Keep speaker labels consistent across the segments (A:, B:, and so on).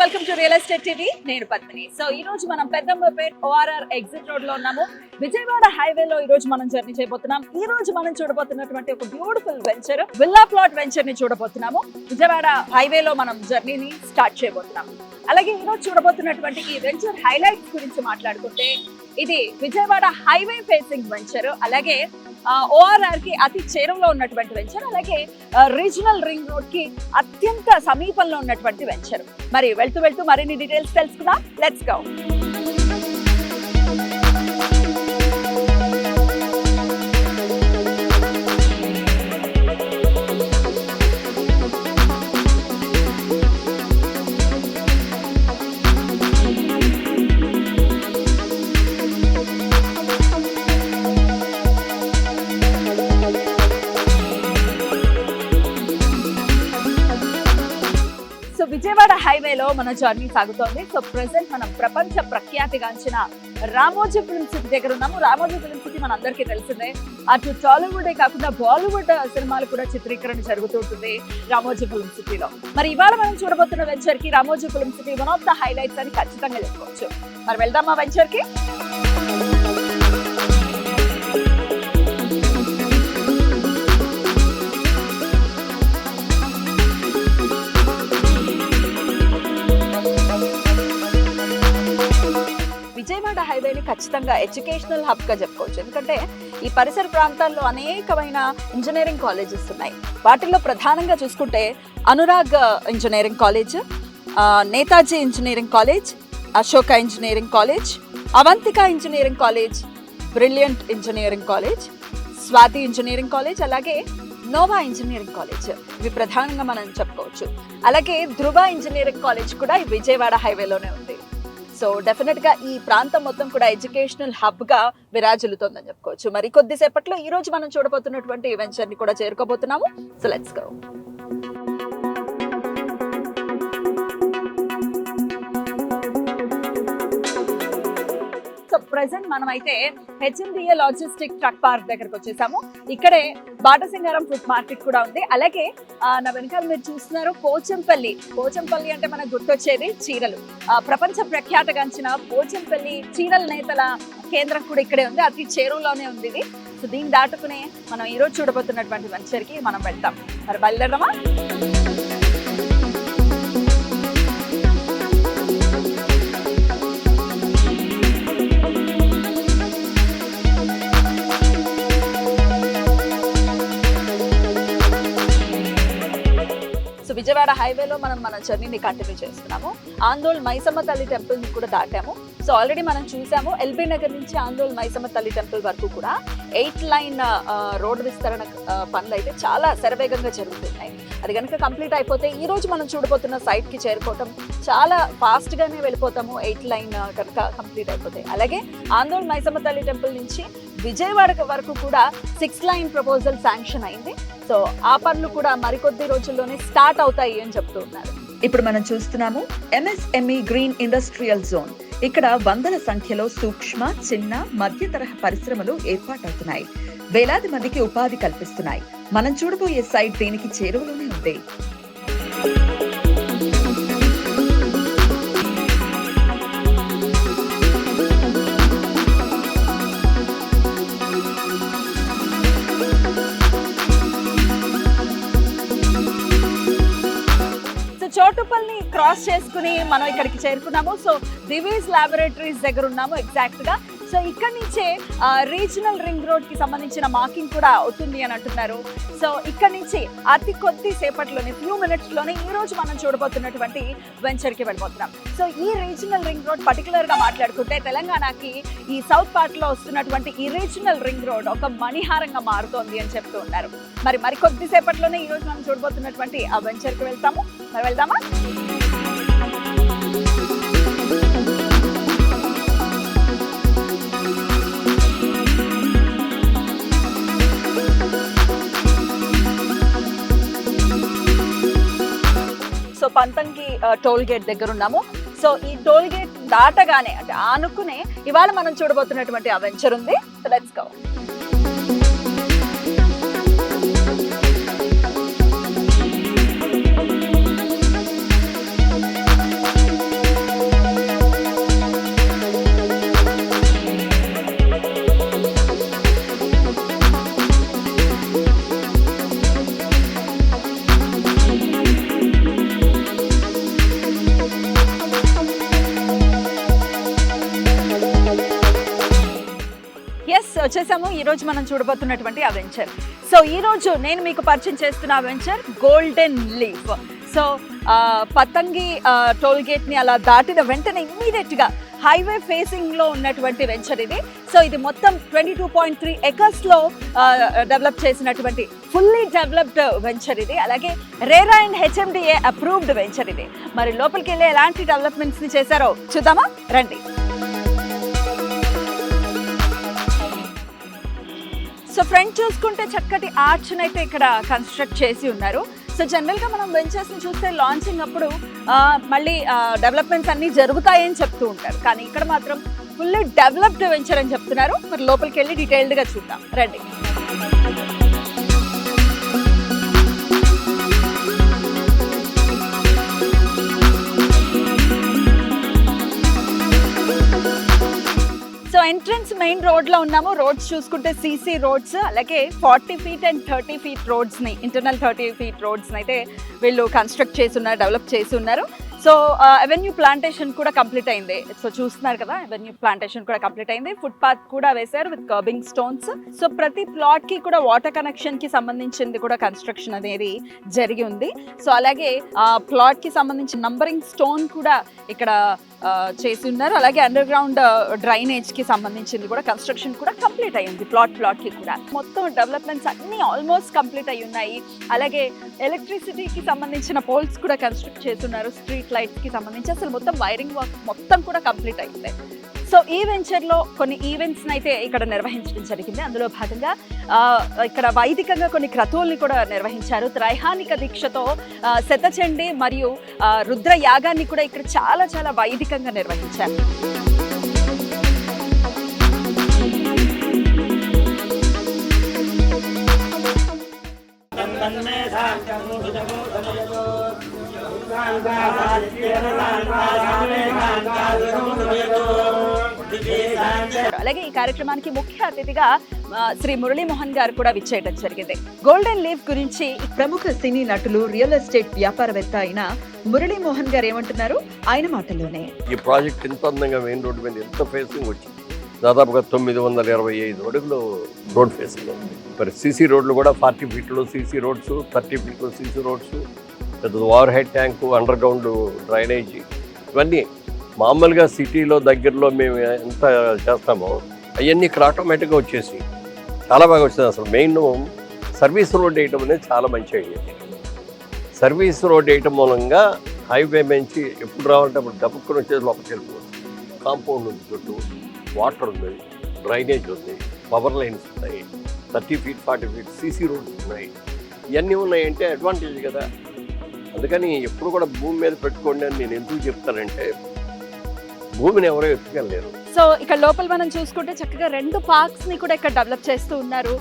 A: Welcome to real estate TV. నేను Padmini. So ఈ రోజు మనం పెద్దంబర్పేట్ ORR ఎగ్జిట్ రోడ్ లో ఉన్నాము. విజయవాడ హైవేలో ఈ రోజు మనం జర్నీ చేయబోతున్నాం. ఈ రోజు మనం చూడబోతున్నటువంటి ఒక beautiful venture, villa plot venture ని చూడబోతున్నాము. విజయవాడ హైవేలో మనం జర్నీని స్టార్ట్ చేయబోతున్నాము. అలాగే ఈ రోజు చూడబోతున్నటువంటి ఈ వెంచర్ హైలైట్స్ గురించి మాట్లాడుకుంటే, ఇది విజయవాడ హైవే ఫేసింగ్ వెంచర్, అలాగే ORR కి అతి చేరువలో ఉన్నటువంటి వెంచర్, అలాగే రీజనల్ రింగ్ రోడ్ కి అత్యంత సమీపంలో ఉన్నటువంటి వెంచర్. మరి వెళ్తూ వెళ్తూ మరిన్ని డీటెయిల్స్ తెలుసుకుందాం. Let's go. విజయవాడ హైవేలో మన జర్నీ సాగుతోంది. సో ప్రెసెంట్ మనం ప్రపంచ ప్రఖ్యాతిగాంచిన రామోజీ ఫిల్మ్ సిటీ దగ్గర ఉన్నాము. రామోజీ ఫిల్మ్ సిటీ మన అందరికీ తెలిసిందే. అటు టాలీవుడే కాకుండా బాలీవుడ్ సినిమాలు కూడా చిత్రీకరణ జరుగుతూ ఉంటుంది రామోజీ ఫిల్మ్ సిటీలో. మరి ఇవాళ మనం చూడబోతున్న వెంచర్ కి Ramoji film city one of the highlights అని ఖచ్చితంగా చెప్పుకోవచ్చు. మరి వెళ్దామా వెంచర్ కి? విజయవాడ హైవేని ఖచ్చితంగా ఎడ్యుకేషనల్ హబ్ గా చెప్పుకోవచ్చు. ఎందుకంటే ఈ పరిసర ప్రాంతాల్లో అనేకమైన ఇంజనీరింగ్ కాలేజెస్ ఉన్నాయి. వాటిల్లో ప్రధానంగా చూసుకుంటే Anurag engineering college, Netaji engineering college, Ashoka engineering college, Avantika engineering college, brilliant engineering college, Swathi engineering college, అలాగే నోవా ఇంజనీరింగ్ కాలేజ్. ఇవి ప్రధానంగా మనం చెప్పుకోవచ్చు. అలాగే ధృవ ఇంజనీరింగ్ కాలేజ్ కూడా ఈ విజయవాడ హైవేలోనే ఉంది. సో డెఫినెట్ గా ఈ ప్రాంతం మొత్తం కూడా ఎడ్యుకేషనల్ హబ్ గా విరాజిల్లుతోందని చెప్పుకోవచ్చు. మరి కొద్దిసేపట్లో ఈ రోజు మనం చూడబోతున్నటువంటి వెంచర్ ని కూడా చేరుకోబోతున్నాము. So let's go. ప్రెసెంట్ మనం అయితే HMDA లాజిస్టిక్ ట్రక్ పార్క్ దగ్గరకు వచ్చేసాము. ఇక్కడే బాటసింగారం ఫుడ్ మార్కెట్ కూడా ఉంది. అలాగే నా వెనకాల మీరు చూస్తున్నారు పోచంపల్లి. పోచంపల్లి అంటే మనకు గుర్తొచ్చేది చీరలు. ప్రపంచ ప్రఖ్యాతగాంచిన పోచంపల్లి చీరల నేతల కేంద్రం కూడా ఇక్కడే ఉంది. అతి చేరువలోనే ఉంది ఇది. సో దీన్ని దాటుకునే మనం ఈరోజు చూడబోతున్నటువంటి వెంచర్ కి మనం వెళ్తాం. మరి బయలుదేరమా? విజయవాడ హైవేలో మనం మన జర్నీని కంటిన్యూ చేస్తున్నాము. ఆందోళ్ మైసమ్మ తల్లి టెంపుల్ ని కూడా దాటాము. సో ఆల్రెడీ మనం చూసాము ఎల్బీ నగర్ నుంచి ఆందోళ్ మైసమ్మ తల్లి టెంపుల్ వరకు కూడా 8 లైన్ రోడ్ విస్తరణ పనులు అయితే చాలా శరవేగంగా జరుగుతున్నాయి. అది కనుక కంప్లీట్ అయిపోతే ఈ రోజు మనం చూడబోతున్న సైట్ కి చేరుకోవటం చాలా ఫాస్ట్ గానే వెళ్ళిపోతాము. 8 లైన్ కనుక కంప్లీట్ అయిపోతాయి. అలాగే ఆందోళ్ మైసమ్మ తల్లి టెంపుల్ నుంచి విజయవాడ వరకు కూడా 6 లైన్ ప్రపోజల్ శాంక్షన్ అయింది. సో ఆ పనులు కూడా మరికొద్ది రోజుల్లోనే స్టార్ట్ అవుతాయి అని చెప్తూ ఉన్నారు.
B: ఇప్పుడు మనం చూస్తున్నాము MSME గ్రీన్ ఇండస్ట్రియల్ జోన్. ఇక్కడ వందల సంఖ్యలో సూక్ష్మ, చిన్న, మధ్య తరహా పరిశ్రమలు ఏర్పాటవుతున్నాయి. వేలాది మందికి ఉపాధి కల్పిస్తున్నాయి. మనం చూడబోయే సైట్ దీనికి చేరువలోనే ఉంది.
A: చోటుపల్లి క్రాస్ చేసుకుని మనం ఇక్కడికి చేరుకున్నాము. సో దివీస్ ల్యాబొరేటరీస్ దగ్గర ఉన్నాము ఎగ్జాక్ట్ గా. సో ఇక్కడ నుంచే రీజనల్ రింగ్ రోడ్ కి సంబంధించిన మార్కింగ్ కూడా అవుతుంది అని అంటున్నారు. సో ఇక్కడ నుంచి అతి కొద్ది సేపట్లోనే, ఫ్యూ మినిట్స్ లోనే ఈ రోజు మనం చూడబోతున్నటువంటి వెంచర్ కి వెళ్ళిపోతున్నాం. సో ఈ రీజనల్ రింగ్ రోడ్ పర్టికులర్ గా మాట్లాడుకుంటే తెలంగాణకి ఈ సౌత్ పార్ట్ లో వస్తున్నటువంటి ఈ రీజనల్ రింగ్ రోడ్ ఒక మణిహారంగా మారుతోంది అని చెప్తూ ఉన్నారు. మరి కొద్ది సేపట్లోనే ఈ రోజు మనం చూడబోతున్నటువంటి ఆ వెంచర్ కి వెళ్తాము. మరి వెళ్దామా? సో పంతంకి టోల్ గేట్ దగ్గర ఉన్నాము. సో ఈ టోల్ గేట్ దాటగానే అంటే ఆనుకునే ఇవాళ మనం చూడబోతున్నటువంటి ఆ వెంచర్ ఉంది. So let's go. ఎస్ వచ్చేసాము. ఈ రోజు మనం చూడబోతున్నటువంటి ఆ వెంచర్. సో ఈ రోజు నేను మీకు పరిచయం చేస్తున్న venture golden leaf. So Patangi toll gate ని అలా దాటిన వెంటనే ఇమ్మీడియట్ గా హైవే ఫేసింగ్ లో ఉన్నటువంటి వెంచర్ ఇది. సో ఇది మొత్తం 22.3 acres లో డెవలప్ చేసినటువంటి ఫుల్లీ డెవలప్డ్ వెంచర్ ఇది. అలాగే RERA and HMDA approved venture ఇది. మరి లోపలికి వెళ్ళి ఎలాంటి డెవలప్మెంట్స్ ని చేశారో చూద్దామా, రండి. సో ఫ్రంట్ చూసుకుంటే చక్కటి ఆర్చ్ని అయితే ఇక్కడ కన్స్ట్రక్ట్ చేసి ఉన్నారు. సో జనరల్గా మనం వెంచర్స్ని చూస్తే లాంచింగ్ అప్పుడు మళ్ళీ డెవలప్మెంట్స్ అన్నీ జరుగుతాయని చెప్తూ ఉంటారు, కానీ ఇక్కడ మాత్రం ఫుల్లీ డెవలప్డ్ వెంచర్ అని చెప్తున్నారు. మరి లోపలికి వెళ్ళి డీటెయిల్డ్గా చూద్దాం, రండి. సో ఎంట్రన్స్ మెయిన్ రోడ్ లో ఉన్నాము. రోడ్స్ చూసుకుంటే CC రోడ్స్, అలాగే 40 feet అండ్ 30 feet రోడ్స్ ని, ఇంటర్నల్ 30 feet రోడ్స్ ని అయితే వీళ్ళు కన్స్ట్రక్ట్ చేసి ఉన్నారు, డెవలప్ చేసి ఉన్నారు. సో అవెన్యూ ప్లాంటేషన్ కూడా కంప్లీట్ అయింది. సో చూస్తున్నారు కదా, అవెన్యూ ప్లాంటేషన్ కూడా కంప్లీట్ అయింది. ఫుట్ పాత్ కూడా వేశారు విత్ కర్బింగ్ స్టోన్స్. సో ప్రతి ప్లాట్ కి కూడా వాటర్ కనెక్షన్ కి సంబంధించింది కూడా కన్స్ట్రక్షన్ అనేది జరిగి ఉంది. సో అలాగే ప్లాట్ కి సంబంధించిన నంబరింగ్ స్టోన్ కూడా ఇక్కడ చేసి ఉన్నారు. అలాగే అండర్ గ్రౌండ్ డ్రైనేజ్ కి సంబంధించింది కూడా కన్స్ట్రక్షన్ కూడా కంప్లీట్ అయ్యింది. ప్లాట్ కి కూడా మొత్తం డెవలప్మెంట్స్ అన్ని ఆల్మోస్ట్ కంప్లీట్ అయి ఉన్నాయి. అలాగే ఎలక్ట్రిసిటీకి సంబంధించిన పోల్స్ కూడా కన్స్ట్రక్ట్ చేస్తున్నారు. స్ట్రీట్ లైట్స్ కి సంబంధించి అసలు మొత్తం వైరింగ్ వర్క్ మొత్తం కూడా కంప్లీట్ అయింది. సో ఈ వెంచర్లో కొన్ని ఈవెంట్స్ అయితే ఇక్కడ నిర్వహించడం జరిగింది. అందులో భాగంగా ఇక్కడ వైదికంగా కొన్ని క్రతువుల్ని కూడా నిర్వహించారు. త్రైహానిక దీక్షతో శతచండి మరియు రుద్ర యాగాన్ని కూడా ఇక్కడ చాలా చాలా వైదికంగా నిర్వహించారు. అలాగే ఈ కార్యక్రమానికి ముఖ్య అతిథిగా శ్రీ మురళీమోహన్ గారు కూడా విచ్చేయడం జరిగింది. గోల్డెన్ లీఫ్ గురించి
B: ప్రముఖ సినీ నటులు, రియల్ ఎస్టేట్ వ్యాపారవేత్త అయిన మురళీమోహన్ గారు ఏమంటున్నారు, ఆయన మాటల్లోనే.
C: ఈ ప్రాజెక్ట్ ఎంత అందంగా మెయిన్ రోడ్డు మీద ఎంత ఫేసింగ్ వచ్చింది, దాదాపుగా 925 అడుగులు రోడ్ ఫేసింగ్ ఉంది. మరి CC రోడ్లు కూడా 40 feet CC roads, 30 feet CC roads, పెద్ద overhead tank, underground drainage, ఇవన్నీ మామూలుగా సిటీలో దగ్గరలో మేము ఎంత చేస్తామో అవన్నీ ఇక్కడ ఆటోమేటిక్గా వచ్చేసి చాలా బాగా వచ్చింది. అసలు మెయిన్ సర్వీస్ రోడ్ వేయటం అనేది చాలా మంచి ఐడియా. సర్వీస్ రోడ్ వేయటం మూలంగా హైవే నుంచి ఎప్పుడు రావాలంటే అప్పుడు డబ్బుకొని వచ్చేది లోపలికి వెళ్ళిపోతుంది. కాంపౌండ్ ఉంది, చుట్టూ వాటర్ ఉంది, డ్రైనేజ్ ఉంది, పవర్ లైన్స్ ఉన్నాయి, 30 feet 40 feet CC రోడ్స్ ఉన్నాయి. ఇవన్నీ ఉన్నాయంటే అడ్వాంటేజ్ కదా. అందుకని ఎప్పుడు కూడా భూమి మీద పెట్టుకోండి అని నేను ఎందుకు చెప్తానంటే, భూమిని ఎవరో ఎత్తుకెళ్ళలేరు.
A: సో ఇక్కడ లోపల మనం చూసుకుంటే చక్కగా 2 పార్క్స్ ని కూడా ఇక్కడ డెవలప్ చేస్తూ ఉన్నారు.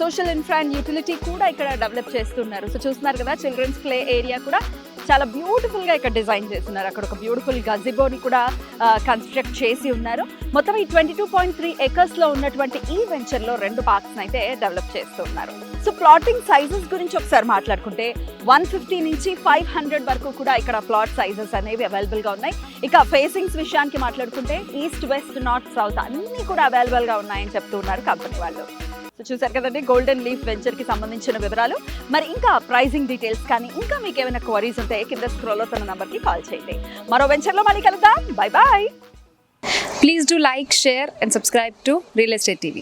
A: సోషల్ ఇన్ఫ్రా అండ్ యూటిలిటీ కూడా ఇక్కడ డెవలప్ చేస్తున్నారు. సో చూస్తున్నారు కదా, చిల్డ్రన్స్ ప్లే ఏరియా కూడా చాలా బ్యూటిఫుల్ గా ఇక్కడ డిజైన్ చేస్తున్నారు. అక్కడ ఒక బ్యూటిఫుల్ గజిబోని కూడా కన్స్ట్రక్ట్ చేసి ఉన్నారు. మొత్తం ఈ 22.3 acres లో ఉన్నటువంటి ఈ వెంచర్ లో 2 పార్క్స్ అయితే డెవలప్ చేస్తూ ఉన్నారు. సో ప్లాటింగ్ సైజెస్ గురించి ఒకసారి మాట్లాడుకుంటే 150 నుంచి 500 వరకు కూడా ఇక్కడ ప్లాట్ సైజెస్ అనేవి అవైలబుల్ గా ఉన్నాయి. ఇక ఫేసింగ్స్ విషయానికి మాట్లాడుకుంటే ఈస్ట్, వెస్ట్, నార్త్, సౌత్ అన్ని కూడా అవైలబుల్ గా ఉన్నాయని చెప్తూ ఉన్నారు కంపెనీ వాళ్ళు. సో చూసారు కదండి గోల్డెన్ లీఫ్ వెంచర్ కి సంబంధించిన వివరాలు. మరి ఇంకా ప్రైజింగ్ డీటెయిల్స్ కానీ ఇంకా మీకు ఏమైనా క్వరీస్ ఉంటే కింద స్క్రోల్ అవుతున్న నంబర్ కి కాల్ చేయండి. మరో వెంచర్ లో మళ్ళీ కలుద్దాం. Bye bye.
D: Please do like, share and subscribe to Real Estate TV.